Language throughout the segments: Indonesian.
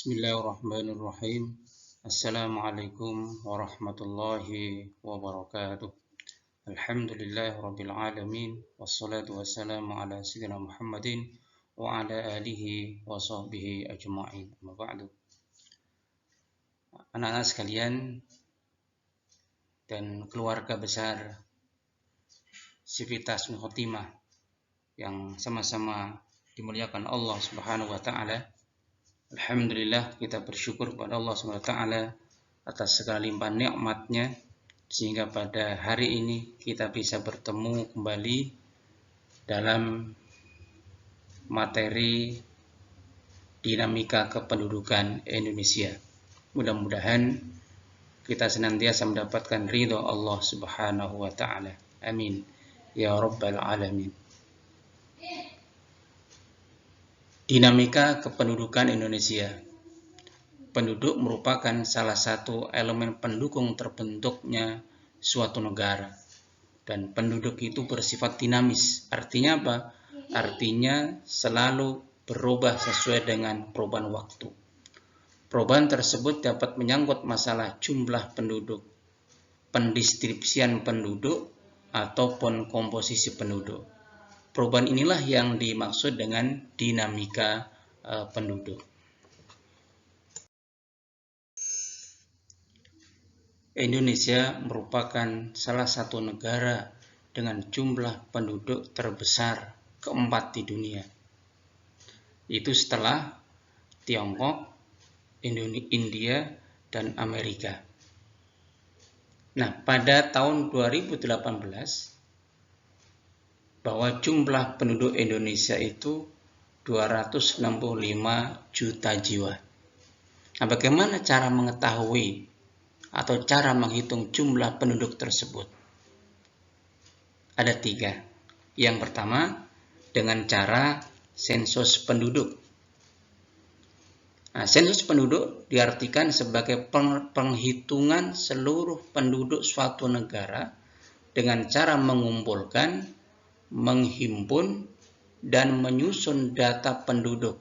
Bismillahirrahmanirrahim. Assalamualaikum warahmatullahi wabarakatuh. Alhamdulillahirabbil alamin wassalatu wassalamu ala sayyidina Muhammadin wa ala alihi wa sahbihi ajma'in. Amma ba'du. Anak-anak sekalian dan keluarga besar Sivitas Khotimah yang sama-sama dimuliakan Allah Subhanahu wa taala. Alhamdulillah, kita bersyukur kepada Allah SWT atas segala limpahan nikmatnya sehingga pada hari ini kita bisa bertemu kembali dalam materi dinamika kependudukan Indonesia. Mudah-mudahan kita senantiasa mendapatkan ridho Allah Subhanahu wa taala. Amin ya rabbal alamin. Dinamika kependudukan Indonesia. Penduduk merupakan salah satu elemen pendukung terbentuknya suatu negara. Dan penduduk itu bersifat dinamis. Artinya apa? Artinya selalu berubah sesuai dengan perubahan waktu. Perubahan tersebut dapat menyangkut masalah jumlah penduduk, pendistribusian penduduk, ataupun komposisi penduduk. Perubahan inilah yang dimaksud dengan dinamika penduduk. Indonesia merupakan salah satu negara dengan jumlah penduduk terbesar keempat di dunia. Itu setelah Tiongkok, India, dan Amerika. Nah, pada tahun 2018 bahwa jumlah penduduk Indonesia itu 265 juta jiwa. Nah, bagaimana cara mengetahui atau cara menghitung jumlah penduduk tersebut? Ada 3. Yang pertama, dengan cara sensus penduduk. Nah, sensus penduduk diartikan sebagai penghitungan seluruh penduduk suatu negara dengan cara mengumpulkan, menghimpun, dan menyusun data penduduk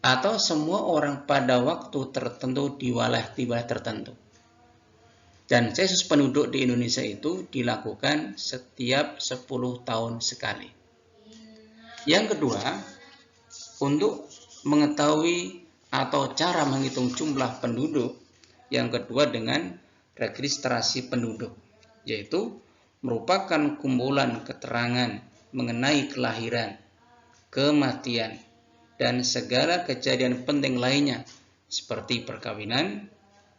atau semua orang pada waktu tertentu di wilayah tertentu. Dan sensus penduduk di Indonesia itu dilakukan setiap 10 tahun sekali. Yang kedua, untuk mengetahui atau cara menghitung jumlah penduduk, yang kedua dengan registrasi penduduk, yaitu merupakan kumpulan keterangan mengenai kelahiran, kematian, dan segala kejadian penting lainnya seperti perkawinan,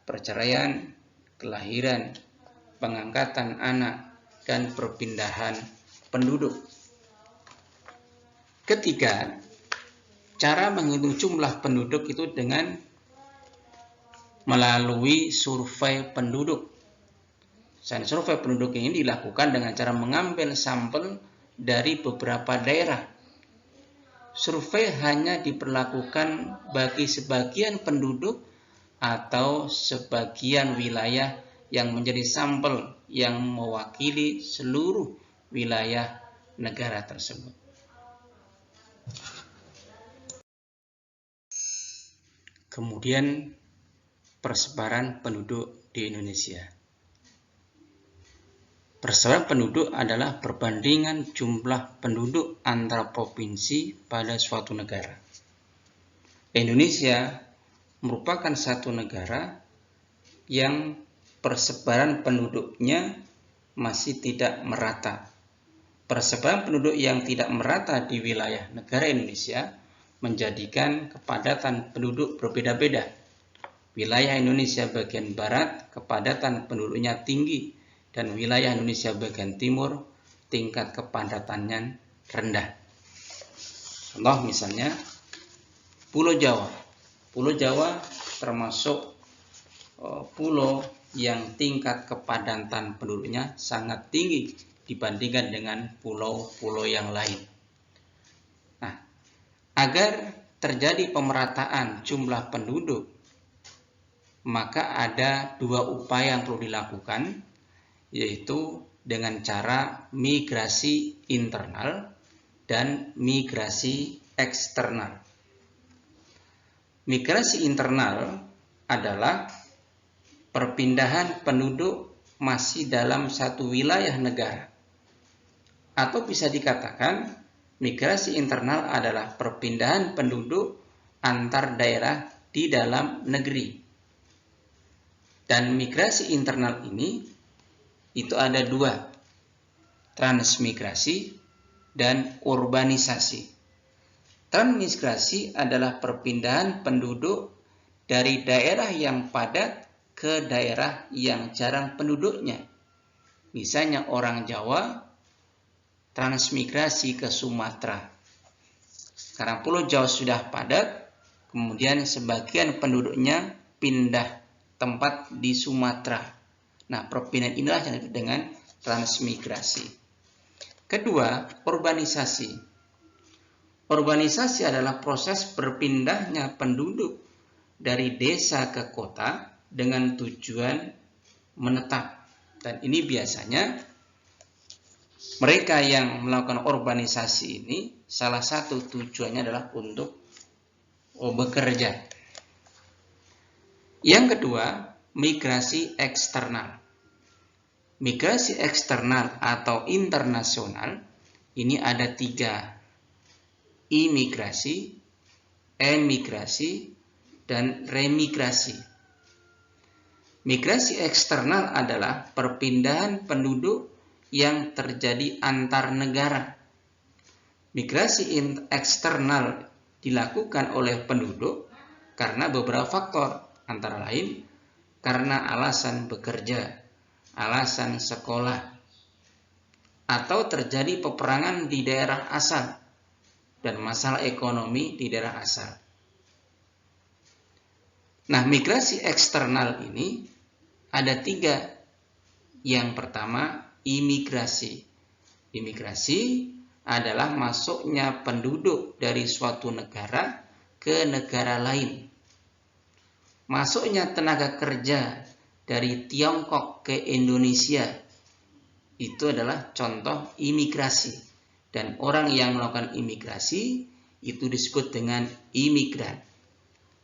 perceraian, kelahiran, pengangkatan anak, dan perpindahan penduduk. Ketiga, cara menghitung jumlah penduduk itu dengan melalui survei penduduk. Survei penduduk ini dilakukan dengan cara mengambil sampel dari beberapa daerah. Survei hanya diperlakukan bagi sebagian penduduk atau sebagian wilayah yang menjadi sampel yang mewakili seluruh wilayah negara tersebut. Kemudian persebaran penduduk di Indonesia. Persebaran penduduk adalah perbandingan jumlah penduduk antara provinsi pada suatu negara. Indonesia merupakan satu negara yang persebaran penduduknya masih tidak merata. Persebaran penduduk yang tidak merata di wilayah negara Indonesia menjadikan kepadatan penduduk berbeda-beda. Wilayah Indonesia bagian barat kepadatan penduduknya tinggi, dan wilayah Indonesia bagian timur tingkat kepadatannya rendah. Contoh misalnya Pulau Jawa. Pulau Jawa termasuk pulau yang tingkat kepadatan penduduknya sangat tinggi dibandingkan dengan pulau-pulau yang lain. Nah, agar terjadi pemerataan jumlah penduduk, maka ada 2 upaya yang perlu dilakukan, yaitu dengan cara migrasi internal dan migrasi eksternal. Migrasi internal adalah perpindahan penduduk masih dalam satu wilayah negara. Atau bisa dikatakan, migrasi internal adalah perpindahan penduduk antar daerah di dalam negeri. Dan migrasi internal ini itu ada dua, transmigrasi dan urbanisasi. Transmigrasi adalah perpindahan penduduk dari daerah yang padat ke daerah yang jarang penduduknya. Misalnya orang Jawa transmigrasi ke Sumatera. Karena Pulau Jawa sudah padat, kemudian sebagian penduduknya pindah tempat di Sumatera. Nah, perpindahan inilah yang disebut dengan transmigrasi. Kedua, urbanisasi. Urbanisasi adalah proses berpindahnya penduduk dari desa ke kota dengan tujuan menetap. Dan ini biasanya mereka yang melakukan urbanisasi ini salah satu tujuannya adalah untuk bekerja. Yang kedua, migrasi eksternal. Migrasi eksternal atau internasional ini ada tiga: imigrasi, emigrasi, dan remigrasi. Migrasi eksternal adalah perpindahan penduduk yang terjadi antar negara. Migrasi eksternal dilakukan oleh penduduk karena beberapa faktor, antara lain karena alasan bekerja, alasan sekolah, atau terjadi peperangan di daerah asal dan masalah ekonomi di daerah asal. Nah, migrasi eksternal ini ada tiga. Yang pertama, imigrasi. Imigrasi adalah masuknya penduduk dari suatu negara ke negara lain. Masuknya tenaga kerja dari Tiongkok ke Indonesia. Itu adalah contoh imigrasi. Dan orang yang melakukan imigrasi itu disebut dengan imigran.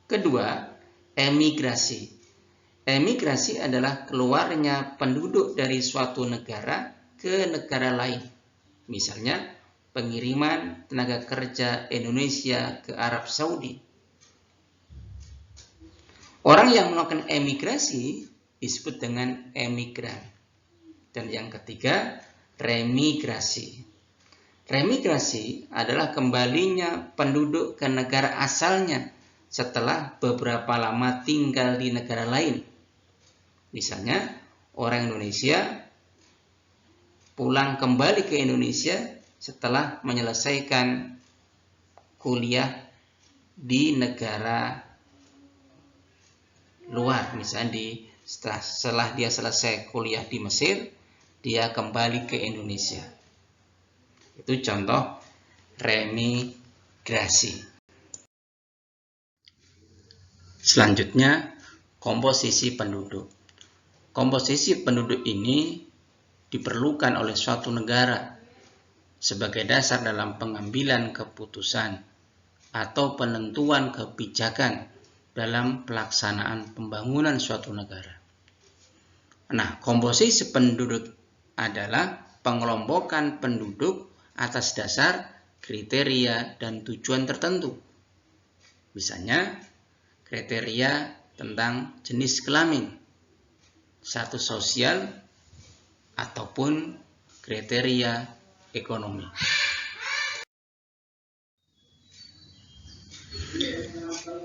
Kedua, emigrasi. Emigrasi adalah keluarnya penduduk dari suatu negara ke negara lain. Misalnya, pengiriman tenaga kerja Indonesia ke Arab Saudi. Orang yang melakukan emigrasi disebut dengan emigran. Dan yang ketiga, remigrasi. Remigrasi adalah kembalinya penduduk ke negara asalnya setelah beberapa lama tinggal di negara lain. Misalnya, orang Indonesia pulang kembali ke Indonesia setelah menyelesaikan kuliah di negara luar. Misalnya setelah dia selesai kuliah di Mesir, dia kembali ke Indonesia. Itu contoh remigrasi. Selanjutnya, komposisi penduduk. Komposisi penduduk ini diperlukan oleh suatu negara sebagai dasar dalam pengambilan keputusan atau penentuan kebijakan dalam pelaksanaan pembangunan suatu negara. Nah, komposisi penduduk adalah pengelompokan penduduk atas dasar kriteria dan tujuan tertentu. Misalnya, kriteria tentang jenis kelamin, status sosial, ataupun kriteria ekonomi.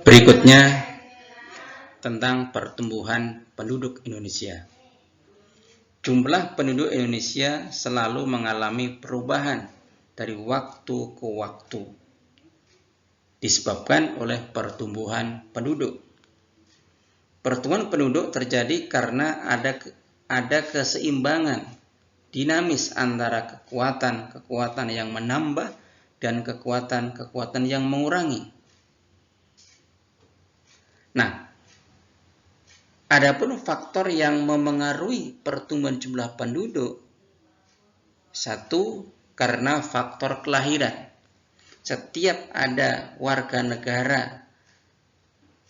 Berikutnya tentang pertumbuhan penduduk Indonesia. Jumlah penduduk Indonesia selalu mengalami perubahan dari waktu ke waktu, disebabkan oleh pertumbuhan penduduk. Pertumbuhan penduduk terjadi karena ada keseimbangan dinamis antara kekuatan yang menambah dan kekuatan yang mengurangi. Nah, adapun faktor yang memengaruhi pertumbuhan jumlah penduduk, satu, karena faktor kelahiran. Setiap ada warga negara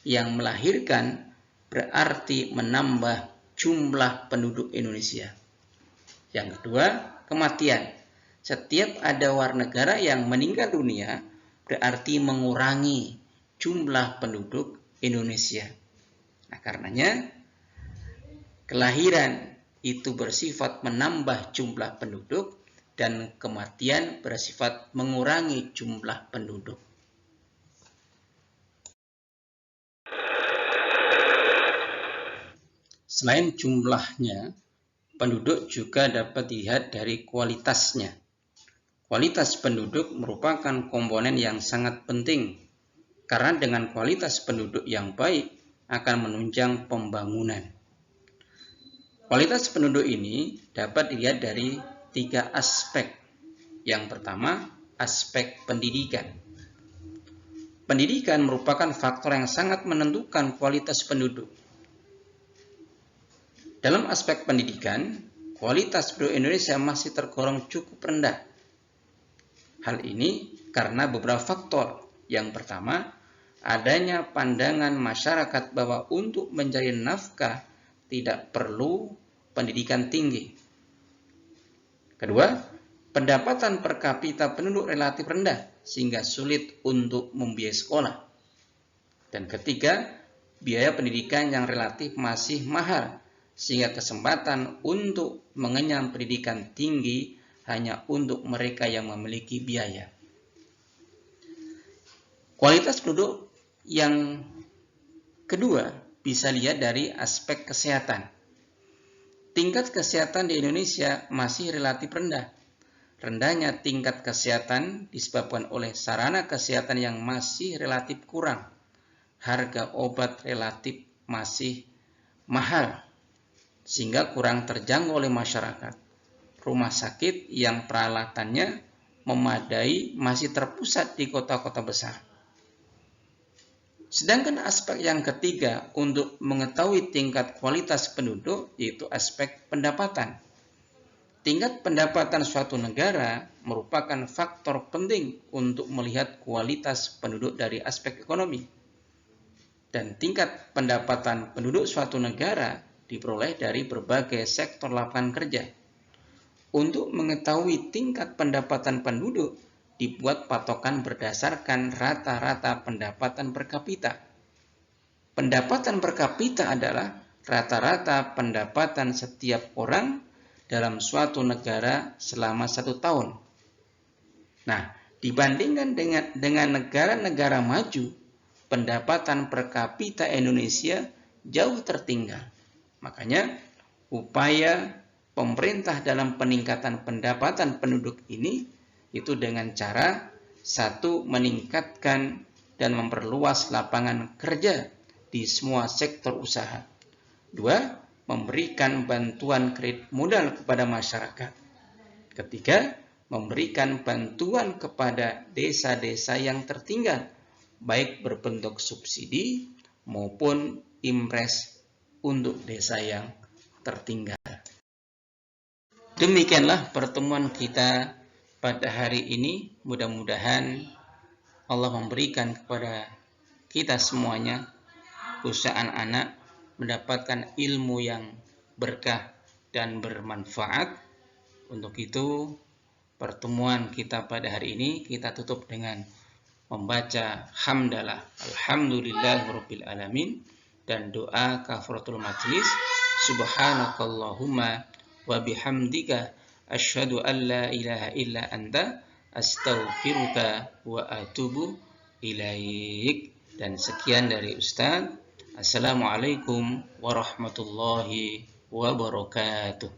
yang melahirkan berarti menambah jumlah penduduk Indonesia. Yang kedua, kematian. Setiap ada warga negara yang meninggal dunia berarti mengurangi jumlah penduduk Indonesia. Nah, karenanya kelahiran itu bersifat menambah jumlah penduduk dan kematian bersifat mengurangi jumlah penduduk. Selain jumlahnya, penduduk juga dapat dilihat dari kualitasnya. Kualitas penduduk merupakan komponen yang sangat penting, karena dengan kualitas penduduk yang baik akan menunjang pembangunan. Kualitas penduduk ini dapat dilihat dari 3 aspek. Yang pertama, aspek pendidikan. Pendidikan merupakan faktor yang sangat menentukan kualitas penduduk. Dalam aspek pendidikan, kualitas penduduk Indonesia masih tergolong cukup rendah. Hal ini karena beberapa faktor. Yang pertama, adanya pandangan masyarakat bahwa untuk mencari nafkah tidak perlu pendidikan tinggi. Kedua, pendapatan per kapita penduduk relatif rendah sehingga sulit untuk membiayai sekolah. Dan ketiga, biaya pendidikan yang relatif masih mahal sehingga kesempatan untuk mengenyam pendidikan tinggi hanya untuk mereka yang memiliki biaya. Kualitas penduduk yang kedua bisa lihat dari aspek kesehatan. Tingkat kesehatan di Indonesia masih relatif rendah. Rendahnya tingkat kesehatan disebabkan oleh sarana kesehatan yang masih relatif kurang. Harga obat relatif masih mahal, sehingga kurang terjangkau oleh masyarakat. Rumah sakit yang peralatannya memadai masih terpusat di kota-kota besar. Sedangkan aspek yang ketiga untuk mengetahui tingkat kualitas penduduk yaitu aspek pendapatan. Tingkat pendapatan suatu negara merupakan faktor penting untuk melihat kualitas penduduk dari aspek ekonomi. Dan tingkat pendapatan penduduk suatu negara diperoleh dari berbagai sektor lapangan kerja. Untuk mengetahui tingkat pendapatan penduduk, dibuat patokan berdasarkan rata-rata pendapatan per kapita. Pendapatan per kapita adalah rata-rata pendapatan setiap orang dalam suatu negara selama 1 tahun. Nah, dibandingkan dengan negara-negara maju, pendapatan per kapita Indonesia jauh tertinggal. Makanya, upaya pemerintah dalam peningkatan pendapatan penduduk ini itu dengan cara 1. Meningkatkan dan memperluas lapangan kerja di semua sektor usaha. 2. Memberikan bantuan kredit modal kepada masyarakat. 3. Memberikan bantuan kepada desa-desa yang tertinggal, baik berbentuk subsidi maupun impres untuk desa yang tertinggal. Demikianlah pertemuan kita pada hari ini. Mudah-mudahan Allah memberikan kepada kita semuanya, khususnya anak-anak, mendapatkan ilmu yang berkah dan bermanfaat. Untuk itu, pertemuan kita pada hari ini kita tutup dengan membaca hamdalah alhamdulillahirabbil alamin dan doa kafaratul majlis. Subhanakallahumma wa bihamdika asyhadu an la ilaha illa anta astaghfiruka wa atubu ilaik. Dan sekian dari Ustaz. Assalamualaikum warahmatullahi wabarakatuh.